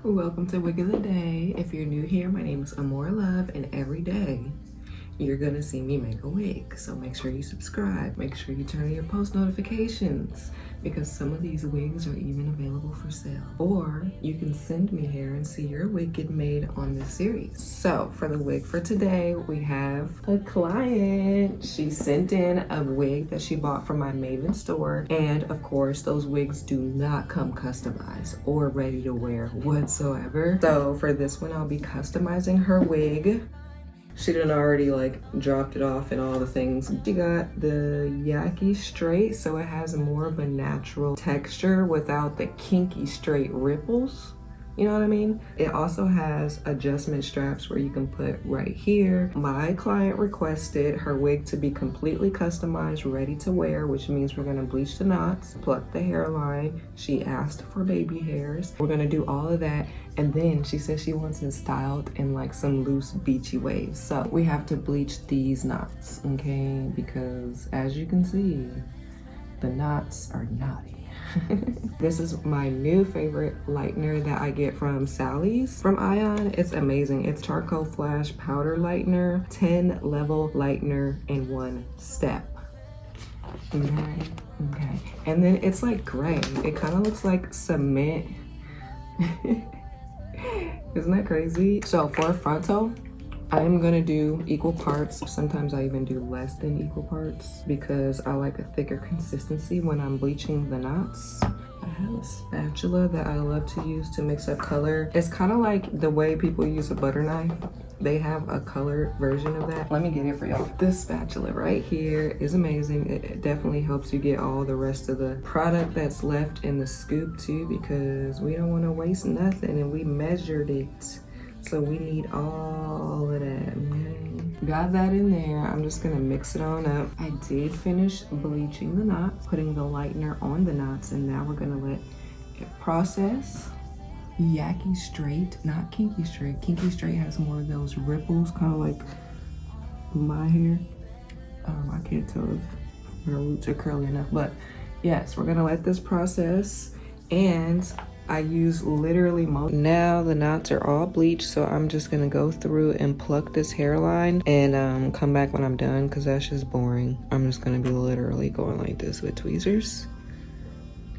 Welcome to Wig of the Day. If you're new here, my name is Amore, and every day you're gonna see me make a wig. So make sure you subscribe, make sure you turn on your post notifications, because some of these wigs are even available for sale. Or you can send me here and see your wig get made on this series. So for the wig for today, we have a client. She sent in a wig that she bought from my Maven store. And of course, those wigs do not come customized or ready to wear whatsoever. So for this one, I'll be customizing her wig. She done already dropped it off and all the things. She got the Yaki straight, so it has more of a natural texture without the kinky straight ripples. You know what I mean? It also has adjustment straps where you can put right here. My client requested her wig to be completely customized, ready to wear, which means we're gonna bleach the knots, pluck the hairline. She asked for baby hairs. We're gonna do all of that. And then she said she wants it styled in some loose beachy waves. So we have to bleach these knots, okay? Because as you can see, the knots are knotty. This is my new favorite lightener that I get from Sally's from Ion. It's amazing. It's charcoal flash powder lightener, 10 level lightener in one step. Okay. And then it's gray. It kind of looks like cement. Isn't that crazy? So for frontal, I'm gonna do equal parts. Sometimes I even do less than equal parts because I like a thicker consistency when I'm bleaching the knots. I have a spatula that I love to use to mix up color. It's kind of like the way people use a butter knife. They have a colored version of that. Let me get it for y'all. This spatula right here is amazing. It definitely helps you get all the rest of the product that's left in the scoop too, because we don't want to waste nothing and we measured it. So we need all of that, okay? Got that in there. I'm just gonna mix it on up. I did finish bleaching the knots, putting the lightener on the knots, and now we're gonna let it process. Yaki straight, not kinky straight. Kinky straight has more of those ripples, kind of like my hair. I can't tell if my roots are curly enough, but yes, we're gonna let this process, and I use literally most. Now the knots are all bleached, so I'm just gonna go through and pluck this hairline and come back when I'm done, because that's just boring. I'm just gonna be literally going like this with tweezers,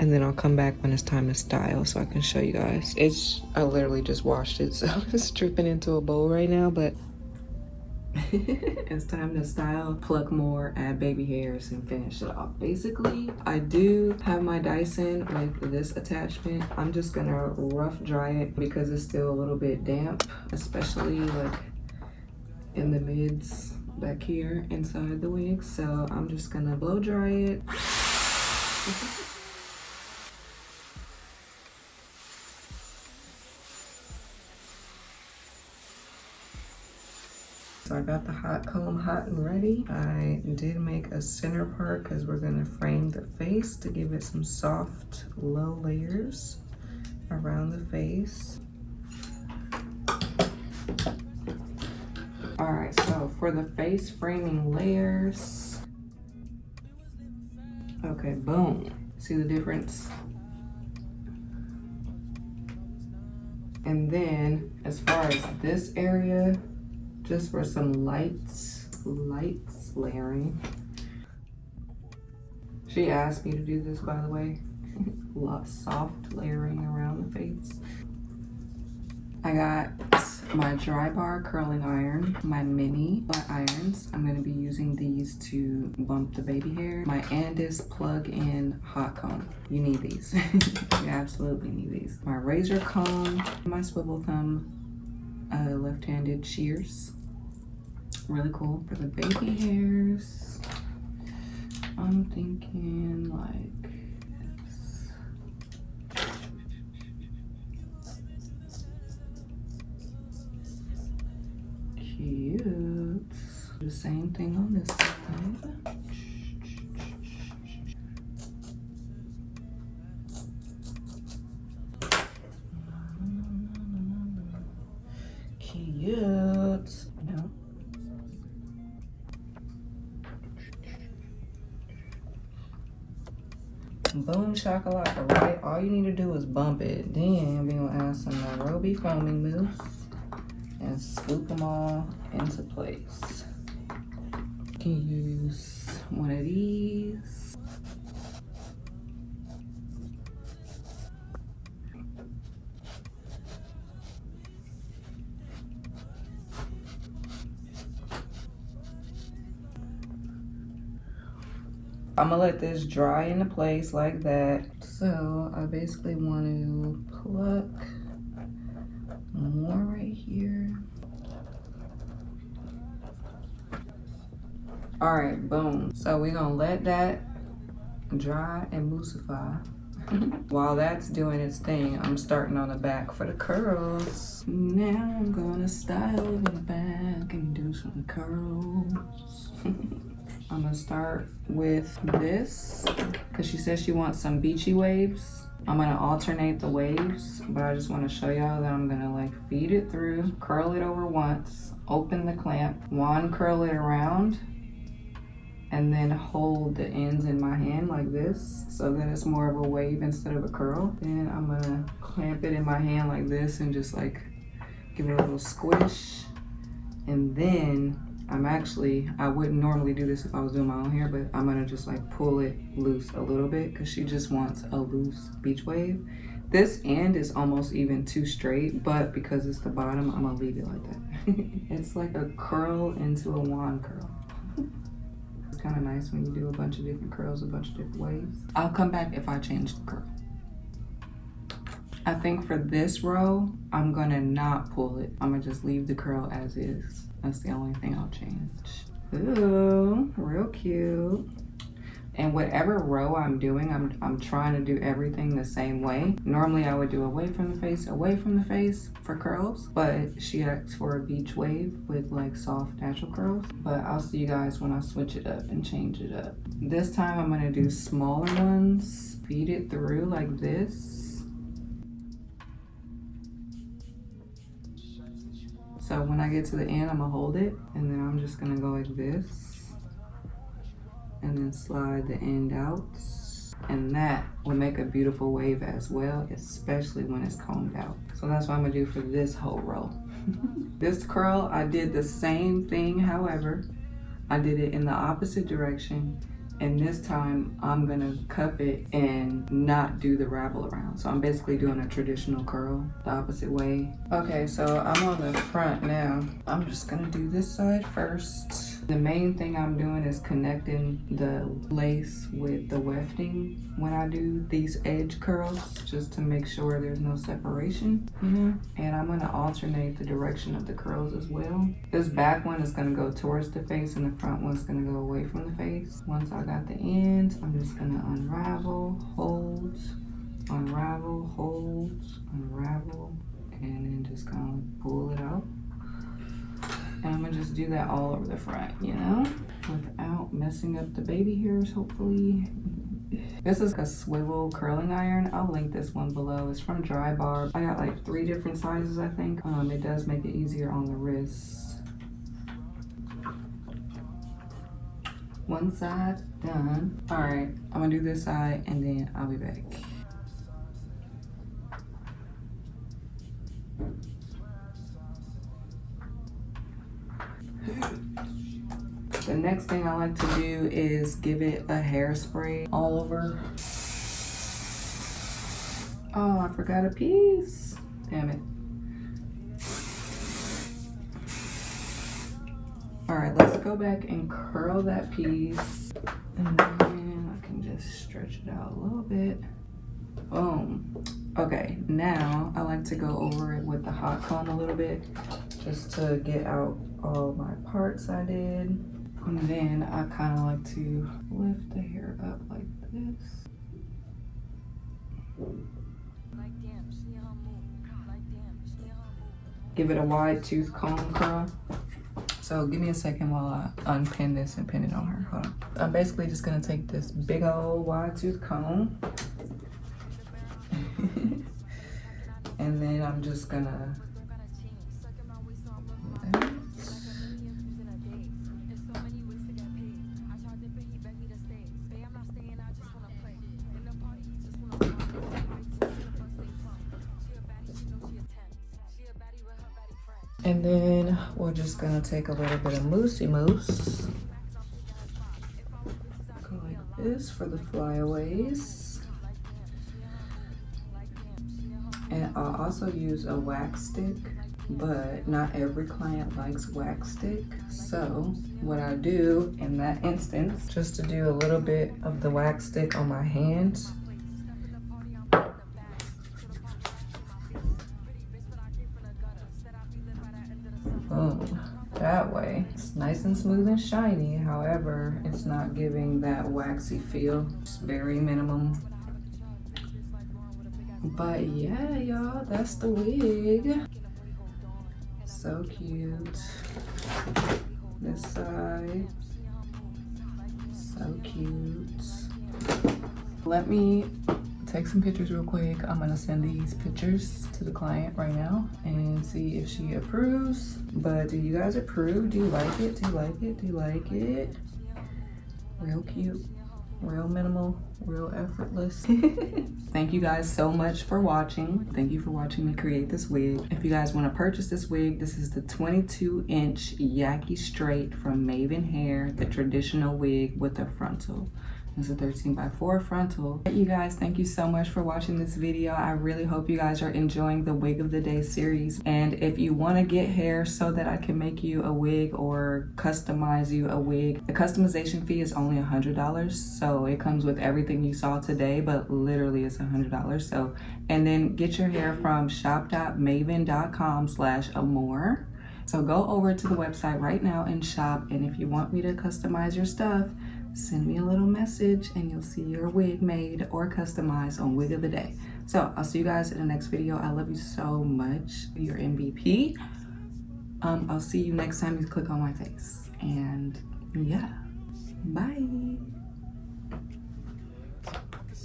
and then I'll come back when it's time to style so I can show you guys. I literally just washed it, so it's dripping into a bowl right now, but it's time to style, pluck more, add baby hairs, and finish it off. Basically, I do have my Dyson with this attachment. I'm just gonna rough dry it because it's still a little bit damp, especially in the mids back here inside the wig. So I'm just gonna blow dry it. So I got the hot comb hot and ready. I did make a center part because we're gonna frame the face to give it some soft, low layers around the face. All right, so for the face framing layers, okay, boom. See the difference? And then as far as this area, just for some lights layering. She asked me to do this, by the way. Soft layering around the face. I got my dry bar curling iron, my mini flat irons. I'm gonna be using these to bump the baby hair. My Andis plug-in hot comb. You need these. You absolutely need these. My razor comb, my swivel thumb, left-handed shears. Really cool. For the baby hairs, I'm thinking this. Cute. Do the same thing on this side. Cute. No. Boom shakalaka, right? All you need to do is bump it. Then we're gonna add some more be foaming mousse and scoop them all into place. You can use one of these. I'm gonna let this dry into place like that. So I basically want to pluck more right here. All right, boom. So we're gonna let that dry and moussify. While that's doing its thing, I'm starting on the back for the curls. Now I'm gonna style in the back and do some curls. I'm gonna start with this because she says she wants some beachy waves. I'm gonna alternate the waves, but I just want to show y'all that I'm gonna like feed it through, curl it over once, open the clamp, wand curl it around, and then hold the ends in my hand like this so that it's more of a wave instead of a curl. Then I'm gonna clamp it in my hand like this and just like give it a little squish. And then I wouldn't normally do this if I was doing my own hair, but I'm gonna just like pull it loose a little bit because she just wants a loose beach wave. This end is almost even too straight, but because it's the bottom, I'm gonna leave it like that. It's like a curl into a wand curl. It's kind of nice when you do a bunch of different curls, a bunch of different waves. I'll come back if I change the curl. I think for this row, I'm gonna not pull it. I'm gonna just leave the curl as is. That's the only thing I'll change. Ooh, real cute. And whatever row I'm doing, I'm trying to do everything the same way. Normally I would do away from the face for curls, but she asked for a beach wave with like soft natural curls. But I'll see you guys when I switch it up and change it up. This time I'm gonna do smaller ones, feed it through like this. So when I get to the end, I'm gonna hold it, and then I'm just gonna go like this, and then slide the end out. And that will make a beautiful wave as well, especially when it's combed out. So that's what I'm gonna do for this whole row. This curl, I did the same thing, however, I did it in the opposite direction. And this time I'm gonna cup it and not do the ravel around. So I'm basically doing a traditional curl the opposite way. Okay, so I'm on the front now. I'm just gonna do this side first. The main thing I'm doing is connecting the lace with the wefting when I do these edge curls, just to make sure there's no separation, you know? And I'm gonna alternate the direction of the curls as well. This back one is gonna go towards the face and the front one's gonna go away from the face. Once I got the ends, I'm just gonna unravel, hold, unravel, hold, unravel, and then just kind of pull it out. And I'm gonna just do that all over the front, you know, without messing up the baby hairs, hopefully. This is a swivel curling iron. I'll link this one below. It's from Dry Bar. I got like 3 different sizes, I think. It does make it easier on the wrists. One side done. All right, I'm gonna do this side and then I'll be back. The next thing I like to do is give it a hairspray all over. Oh, I forgot a piece. Damn it. All right, let's go back and curl that piece. And then I can just stretch it out a little bit. Boom. Okay, now I like to go over it with the hot comb a little bit just to get out all my parts I did. And then I kind of like to lift the hair up like this. Give it a wide tooth comb curl. So give me a second while I unpin this and pin it on her. Hold on. I'm basically just gonna take this big old wide tooth comb. And then I'm just gonna And then we're just gonna take a little bit of moussey mousse. Go like this for the flyaways. And I'll also use a wax stick, but not every client likes wax stick. So what I do in that instance, just to do a little bit of the wax stick on my hand. Boom. That way, it's nice and smooth and shiny. However, it's not giving that waxy feel. It's very minimum. But yeah, y'all, that's the wig. So cute. This side. So cute. Let me take some pictures real quick. I'm gonna send these pictures to the client right now and see if she approves. But do you guys approve? Do you like it? Do you like it? Do you like it? Real cute, real minimal, real effortless. Thank you guys so much for watching. Thank you for watching me create this wig. If you guys want to purchase this wig, this is the 22-inch Yaki straight from Maven Hair, the traditional wig with a frontal. It's a 13x4 frontal. You guys, thank you so much for watching this video. I really hope you guys are enjoying the Wig of the Day series. And if you want to get hair so that I can make you a wig or customize you a wig, the customization fee is only $100. So it comes with everything you saw today, but literally it's $100. So, and then get your hair from shop.maven.com/amore. So go over to the website right now and shop. And if you want me to customize your stuff, send me a little message and you'll see your wig made or customized on Wig of the Day. So I'll see you guys in the next video. I love you so much. You're MVP. I'll see you next time you click on my face. And yeah, bye.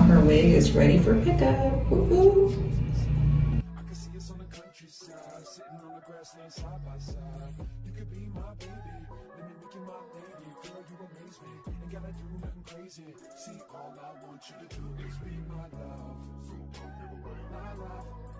Her wig is ready for pickup. Woo-hoo. Sitting on the grassland side by side. You could be my baby, let me make you my lady. Girl, you amaze me, ain't gotta do nothing crazy. See, all I want you to do is be my love. So don't give away my love.